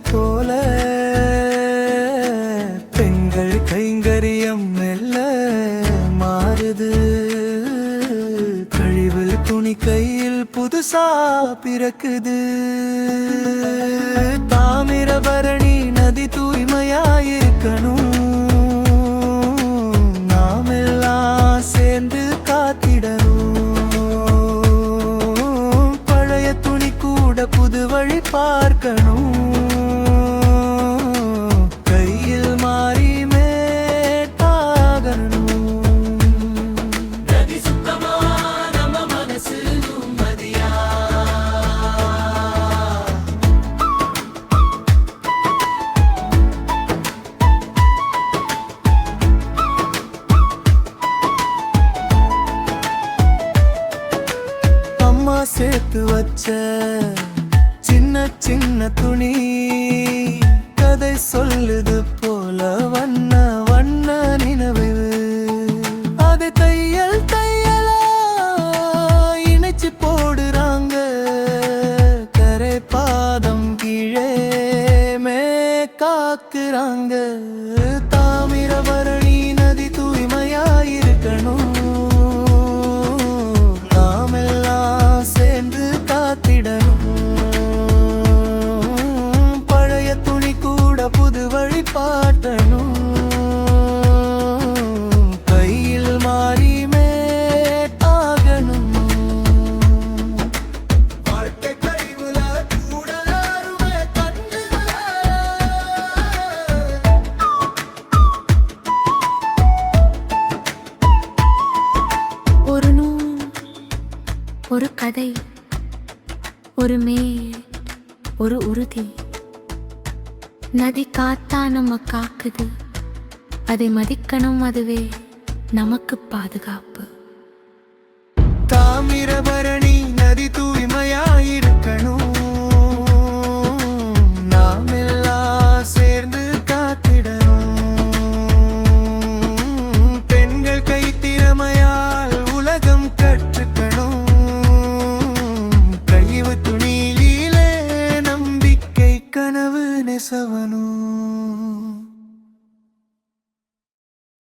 போல பெண்கள் கைங்கரியம் மெல்ல மாறுது. கழிவு துணி கையில் புதுசா பிறக்குது. தாமிரபரணி நதி தூய்மையாயிருக்கணும். நாமெல்லாம் சேர்ந்து காத்திடணும். பழைய துணி கூட புது வழி பார்க்கணும். கையில் மாறி மேட்டாகணும். நதி சுத்தமா நம்ம மனசு நிம்மதியா. அம்மா சேர்த்து வச்ச சின்ன சின்ன துணி கதை சொல்லுது போல வண்ண வண்ண நினைவு. அது தையல் தையலா இணைச்சு போடுறாங்க. கரை பாதம் கீழே காக்குறாங்க. தாமிரபரணி நதி தூய்மையாயிருக்கணும். நாமெல்லாம் சேர்ந்து காத்திடணும். பழைய துணி கூட புது வழி பாட்டணும். கையில் மாறி மேட்டாகணும். வாழ்க்கை கழிவுல கூடலாருமே கண்டுகள. ஒரு நூல், ஒரு கதை, ஒரு மேட், ஒரு உறுதி. நதி காத்தா நம்ம காக்குது. அதை மதிக்கணும், அதுவே நமக்கு பாதுகாப்பு. தாமிரபரணி